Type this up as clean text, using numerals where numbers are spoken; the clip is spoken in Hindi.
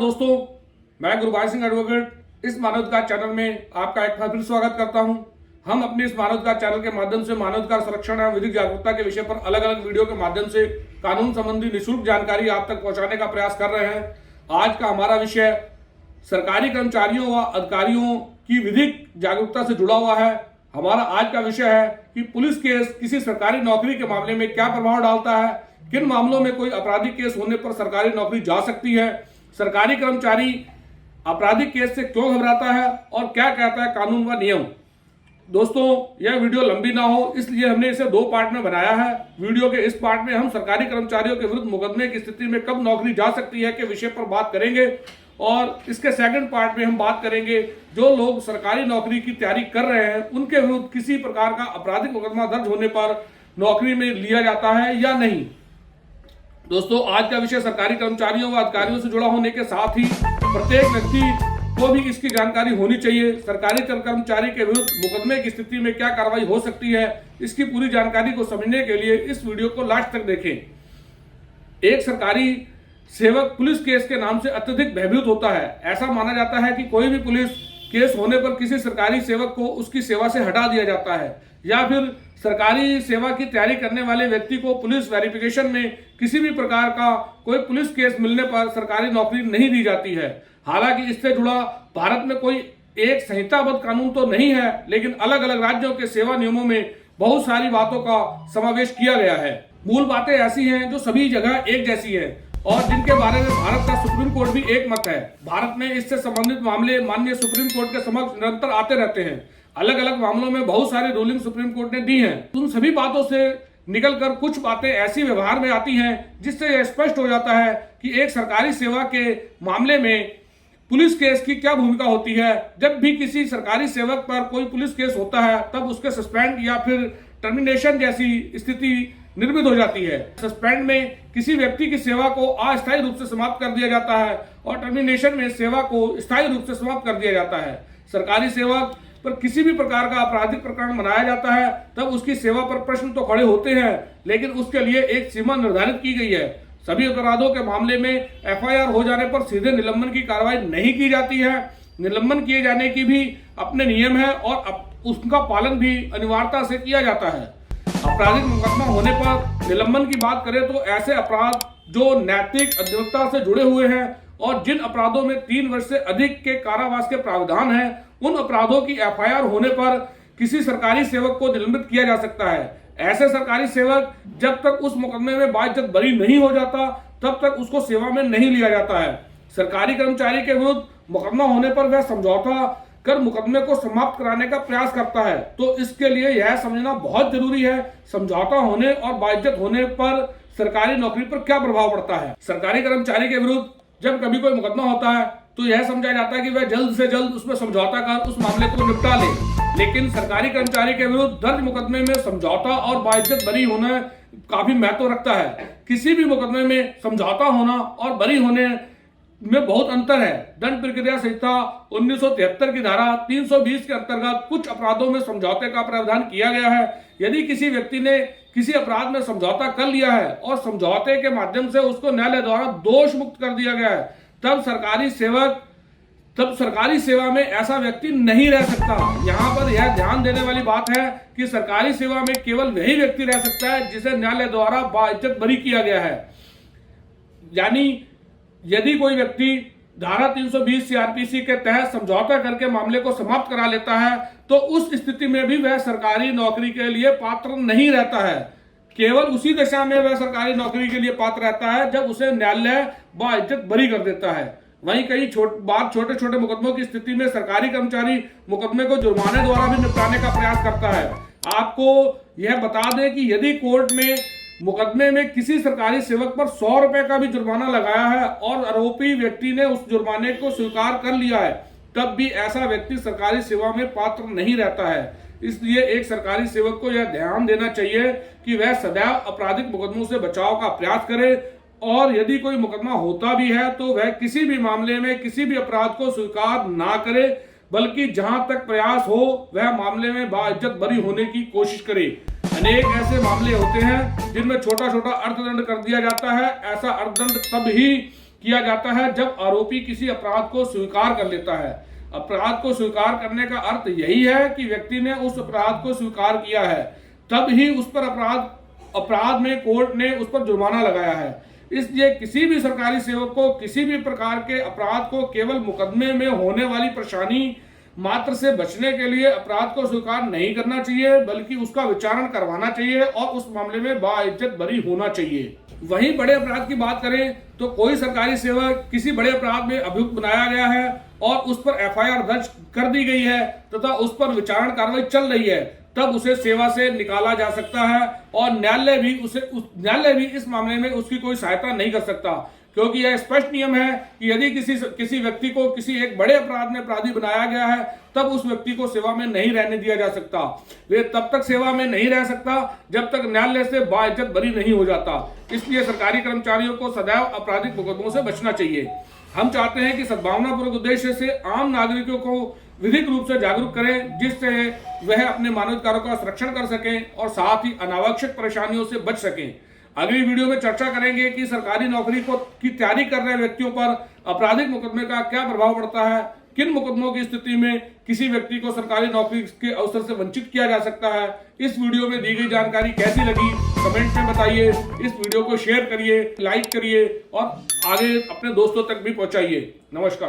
दोस्तों, मैं गुरबाज सिंह एडवोकेट इस मानवाधिकार चैनल में आपका एक बार फिर स्वागत करता हूं। हम अपने इस मानवाधिकार चैनल के माध्यम से मानवाधिकार संरक्षण एवं विधिक जागरूकता के विषय पर अलग अलग वीडियो के माध्यम से कानून संबंधी निःशुल्क जानकारी आप तक पहुंचाने का प्रयास कर रहे हैं। आज का हमारा विषय सरकारी कर्मचारियों व अधिकारियों की विधिक जागरूकता से जुड़ा हुआ है। हमारा आज का विषय है कि पुलिस केस किसी सरकारी नौकरी के मामले में क्या प्रभाव डालता है, किन मामलों में कोई आपराधिक केस होने पर सरकारी नौकरी जा सकती है, सरकारी कर्मचारी आपराधिक केस से क्यों घबराता है और क्या कहता है कानून व नियम। दोस्तों, यह वीडियो लंबी ना हो इसलिए हमने इसे 2 पार्ट में बनाया है। वीडियो के इस पार्ट में हम सरकारी कर्मचारियों के विरुद्ध मुकदमे की स्थिति में कब नौकरी जा सकती है के विषय पर बात करेंगे और इसके सेकंड पार्ट में हम बात करेंगे जो लोग सरकारी नौकरी की तैयारी कर रहे हैं उनके विरुद्ध किसी प्रकार का आपराधिक मुकदमा दर्ज होने पर नौकरी में लिया जाता है या नहीं। दोस्तों, आज का विषय सरकारी कर्मचारियों व अधिकारियों से जुड़ा होने के साथ ही प्रत्येक व्यक्ति को भी इसकी जानकारी होनी चाहिए। सरकारी कर्मचारी के विरुद्ध मुकदमे की स्थिति में क्या कार्रवाई हो सकती है, इसकी पूरी जानकारी को समझने के लिए इस वीडियो को लास्ट तक देखें। एक सरकारी सेवक पुलिस केस के नाम से अत्यधिक भयभीत होता है। ऐसा माना जाता है कि कोई भी पुलिस केस होने पर किसी सरकारी सेवक को उसकी सेवा से हटा दिया जाता है या फिर सरकारी सेवा की तैयारी करने वाले व्यक्ति को पुलिस वेरिफिकेशन में किसी भी प्रकार का कोई पुलिस केस मिलने पर सरकारी नौकरी नहीं दी जाती है। हालांकि इससे जुड़ा भारत में कोई एक संहिताबद्ध कानून तो नहीं है, लेकिन अलग अलग राज्यों के सेवा नियमों में बहुत सारी बातों का समावेश किया गया है। मूल बातें ऐसी हैं जो सभी जगह एक जैसी है और जिनके बारे में भारत का सुप्रीम कोर्ट भी एक मत है। भारत में इससे संबंधित मामले माननीय सुप्रीम कोर्ट के समक्ष निरंतर आते रहते हैं। अलग अलग मामलों में बहुत सारी रूलिंग सुप्रीम कोर्ट ने दी हैं। उन सभी बातों से निकलकर कुछ बातें ऐसी व्यवहार में आती हैं जिससे यह स्पष्ट हो जाता है कि एक सरकारी सेवा के मामले में पुलिस केस की क्या भूमिका होती है। जब भी किसी सरकारी सेवक पर कोई पुलिस केस होता है तब उसके सस्पेंड या फिर टर्मिनेशन जैसी स्थिति निर्मित हो जाती है। सस्पेंड में किसी व्यक्ति की सेवा को अस्थायी रूप से समाप्त कर दिया जाता है और टर्मिनेशन में सेवा को स्थायी रूप से समाप्त कर दिया जाता है। सरकारी सेवक पर किसी भी प्रकार का आपराधिक प्रकरण बनाया जाता है तब उसकी सेवा पर प्रश्न तो खड़े होते हैं, लेकिन उसके लिए एक सीमा निर्धारित की गई है। सभी अपराधों के मामले में एफआईआर हो जाने पर सीधे निलंबन की कार्रवाई नहीं की जाती है। निलंबन किए जाने की भी अपने नियम है और उसका पालन भी अनिवार्यता से किया जाता है। आपराधिक मुकदमा होने पर निलंबन की बात करें तो ऐसे अपराध जो नैतिक अद्यवता से जुड़े हुए हैं और जिन अपराधों में 3 वर्ष से अधिक के कारावास के प्रावधान हैं, उन अपराधों की एफआईआर होने पर किसी सरकारी सेवक को निलंबित किया जा सकता है। ऐसे सरकारी सेवक जब तक उस मुकदमे में बाइज्जत बरी नहीं हो जाता तब तक उसको सेवा में नहीं लिया जाता है। सरकारी कर्मचारी के विरुद्ध मुकदमा होने पर वह समझौता कर मुकदमे को समाप्त कराने का प्रयास करता है, तो इसके लिए यह समझना बहुत जरूरी है समझौता होने और बाइज्जत होने पर सरकारी नौकरी पर क्या प्रभाव पड़ता है। सरकारी कर्मचारी के विरुद्ध जब कभी कोई मुकदमा होता है तो यह समझा जाता है कि वह जल्द से जल्द उसमें समझौता कर उस मामले को निपटा ले, लेकिन सरकारी कर्मचारी के विरुद्ध दर्ज मुकदमे में समझौता और बाइज्जत बरी होना काफी महत्व रखता है। किसी भी मुकदमे में समझौता होना और बरी होने में बहुत अंतर है। दंड प्रक्रिया संहिता 1973 की धारा 320 के अंतर्गत कुछ अपराधों में समझौते का प्रावधान किया गया है। यदि किसी व्यक्ति ने किसी अपराध में समझौता कर लिया है और समझौते के माध्यम से उसको न्यायालय द्वारा दोष मुक्त कर दिया गया है, तब सरकारी सेवा में ऐसा व्यक्ति नहीं रह सकता। यहाँ पर यह ध्यान देने वाली बात है कि सरकारी सेवा में केवल वही व्यक्ति रह सकता है जिसे न्यायालय द्वारा बाइज्जत बरी किया गया है। यानी यदि कोई व्यक्ति धारा 320 सीआरपीसी के तहत समझौता करके मामले को समाप्त करा लेता है तो उस स्थिति में भी वह सरकारी नौकरी के लिए पात्र नहीं रहता है। केवल उसी दशा में वह सरकारी नौकरी के लिए पात्र रहता है जब उसे न्यायालय बाइज्जत बरी कर देता है। वहीं कई छोटे छोटे मुकदमों की स्थिति में सरकारी कर्मचारी मुकदमे को जुर्माने द्वारा भी निपटाने का प्रयास करता है। आपको यह बता दें कि यदि कोर्ट में मुकदमे में किसी सरकारी सेवक पर 100 रुपए का भी जुर्माना लगाया है और आरोपी व्यक्ति ने उस जुर्माने को स्वीकार कर लिया है, तब भी ऐसा व्यक्ति सरकारी सेवा में पात्र नहीं रहता है। इसलिए एक सरकारी सेवक को यह ध्यान देना चाहिए कि वह सदैव आपराधिक मुकदमों से बचाव का प्रयास करे और यदि कोई मुकदमा होता भी है तो वह किसी भी मामले में किसी भी अपराध को स्वीकार ना करे, बल्कि जहां तक प्रयास हो वह मामले में बाइज्जत बरी होने की कोशिश करे। अनेक ऐसे मामले होते हैं जिनमें छोटा छोटा अर्थदंड कर दिया जाता है। ऐसा अर्थदंड तब ही किया जाता है जब आरोपी किसी अपराध को स्वीकार कर लेता है। अपराध को स्वीकार करने का अर्थ यही है कि व्यक्ति ने उस अपराध को स्वीकार किया है, तब ही उस पर अपराध में कोर्ट ने उस पर जुर्माना लगाया है। इसलिए किसी भी सरकारी सेवक को किसी भी प्रकार के अपराध को केवल मुकदमे में होने वाली परेशानी मात्र से बचने के लिए अपराध को स्वीकार नहीं करना चाहिए, बल्कि उसका विचारण करवाना चाहिए और उस मामले में बाइज्जत बरी होना चाहिए। वहीं बड़े अपराध की बात करें तो कोई सरकारी सेवक किसी बड़े अपराध में अभियुक्त बनाया गया है और उस पर एफआईआर दर्ज कर दी गई है तथा उस पर विचारण कार्रवाई चल रही है, तब उसे सेवा से निकाला जा सकता है और न्यायालय भी इस मामले में उसकी कोई सहायता नहीं कर सकता, क्योंकि यह स्पष्ट नियम है कि यदि किसी व्यक्ति को किसी एक बड़े अपराध में अपराधी बनाया गया है तब उस व्यक्ति को सेवा में नहीं रहने दिया जा सकता। वे तब तक सेवा में नहीं रह सकता जब तक न्यायालय से बाइज्जत बरी नहीं हो जाता। इसलिए सरकारी कर्मचारियों को सदैव आपराधिक मुकदमों से बचना चाहिए। हम चाहते हैं कि सद्भावनापूर्वक उद्देश्य से आम नागरिकों को विधिक रूप से जागरूक करें, जिससे वह अपने मानवाधिकारों का संरक्षण कर सकें और साथ ही अनावश्यक परेशानियों से बच सकें। अगली वीडियो में चर्चा करेंगे कि सरकारी नौकरी की तैयारी कर रहे व्यक्तियों पर आपराधिक मुकदमे का क्या प्रभाव पड़ता है, किन मुकदमों की स्थिति में किसी व्यक्ति को सरकारी नौकरी के अवसर से वंचित किया जा सकता है। इस वीडियो में दी गई जानकारी कैसी लगी कमेंट में बताइए। इस वीडियो को शेयर करिए, लाइक करिए और आगे अपने दोस्तों तक भी पहुंचाइए। नमस्कार।